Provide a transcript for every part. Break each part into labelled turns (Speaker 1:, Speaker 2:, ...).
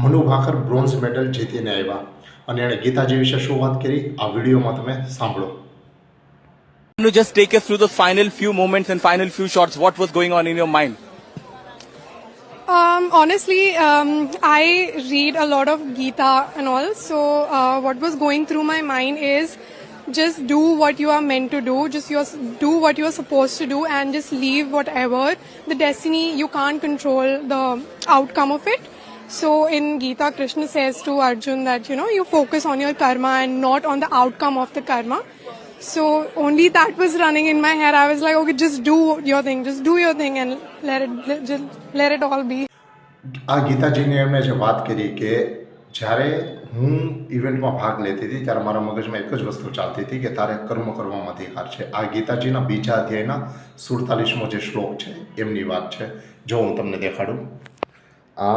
Speaker 1: Manu Bhaker bronze medal જીતીને આવ્યા અને એણે ગીતાજી વિશે શું વાત કરી આ વિડીયોમાં તમે સાંભળો.
Speaker 2: To just take us through the final few moments and final few shots, what was going on in your mind?
Speaker 3: Honestly, I read a lot of Gita and all. So what was going through my mind is just do what you are meant to do. Do what you are supposed to do, and just leave whatever the destiny. You can't control the outcome of it. So in Gita, Krishna says to Arjun that you focus on your karma and not on the outcome of the karma. So only that was running in my head. I was like, okay, just do your thing, and let it all be.
Speaker 1: આ ગીતાજીને એમણે જે વાત કરી કે જ્યારે હું ઇવેન્ટમાં ભાગ લેતી હતી ત્યારે મારા મગજમાં એક જ વસ્તુ ચાલતી હતી કે તારે કર્મ કરવામાં અધિકાર છે. આ ગીતાજીના બીજા અધ્યાયના 47મો જે શ્લોક છે એમની વાત છે. જો હું તમને દેખાડું, આ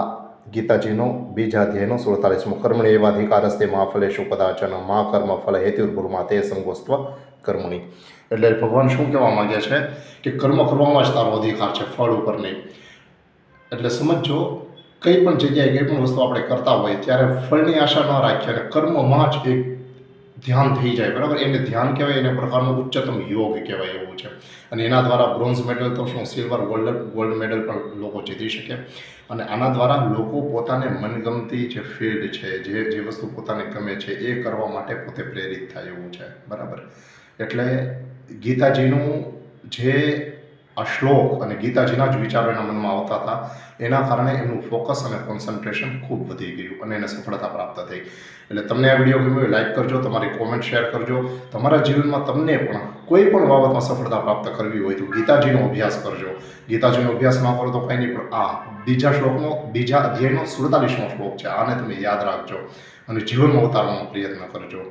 Speaker 1: ગીતાજીનો બીજા અધ્યાયનો 47મો કર્મણી એવાધિકારસ્તે મા ફલેષુ કદાચન મા કર્મ ફલ હેતુર્ભુર્મા તે સંગોસ્ત્વ કર્મણી. એટલે ભગવાન શું કહેવા માગે છે કે કર્મ કરવામાં જ તારો અધિકાર છે, ફળ ઉપર નહીં. એટલે સમજો, કંઈ પણ જગ્યાએ કંઈ પણ વસ્તુ આપણે કરતા હોય ત્યારે ફળની આશા ન રાખીએ અને કર્મમાં જ એક ધ્યાન થઈ જાય, બરાબર. એને ધ્યાન કહેવાય, એને પ્રકારનો ઉચ્ચતમ યોગ કહેવાય એવું છે. અને એના દ્વારા બ્રોન્ઝ મેડલ તો શું, સિલ્વર, ગોલ્ડ મેડલ પણ લોકો જીતી શકે. અને આના દ્વારા લોકો પોતાને મનગમતી જે ફિલ્ડ છે, જે વસ્તુ પોતાને ગમે છે એ કરવા માટે પોતે પ્રેરિત થાય એવું છે, બરાબર. એટલે ગીતાજીનું જે આ શ્લોક અને ગીતાજીના જ વિચારો એના મનમાં આવતા હતા, એના કારણે એમનું ફોકસ અને કોન્સન્ટ્રેશન ખૂબ વધી ગયું અને એને સફળતા પ્રાપ્ત થઈ. એટલે તમને આ વિડીયો ગમ્યો, લાઈક કરજો, તમારી કોમેન્ટ શેર કરજો. તમારા જીવનમાં તમને પણ કોઈ પણ બાબતમાં સફળતા પ્રાપ્ત કરવી હોય તો ગીતાજીનો અભ્યાસ કરજો. ગીતાજીનો અભ્યાસ ન કરો તો કંઈ નહીં, પણ આ બીજા અધ્યાયનો 47મો શ્લોક છે, આને તમે યાદ રાખજો અને જીવનમાં ઉતારવાનો પ્રયત્ન કરજો.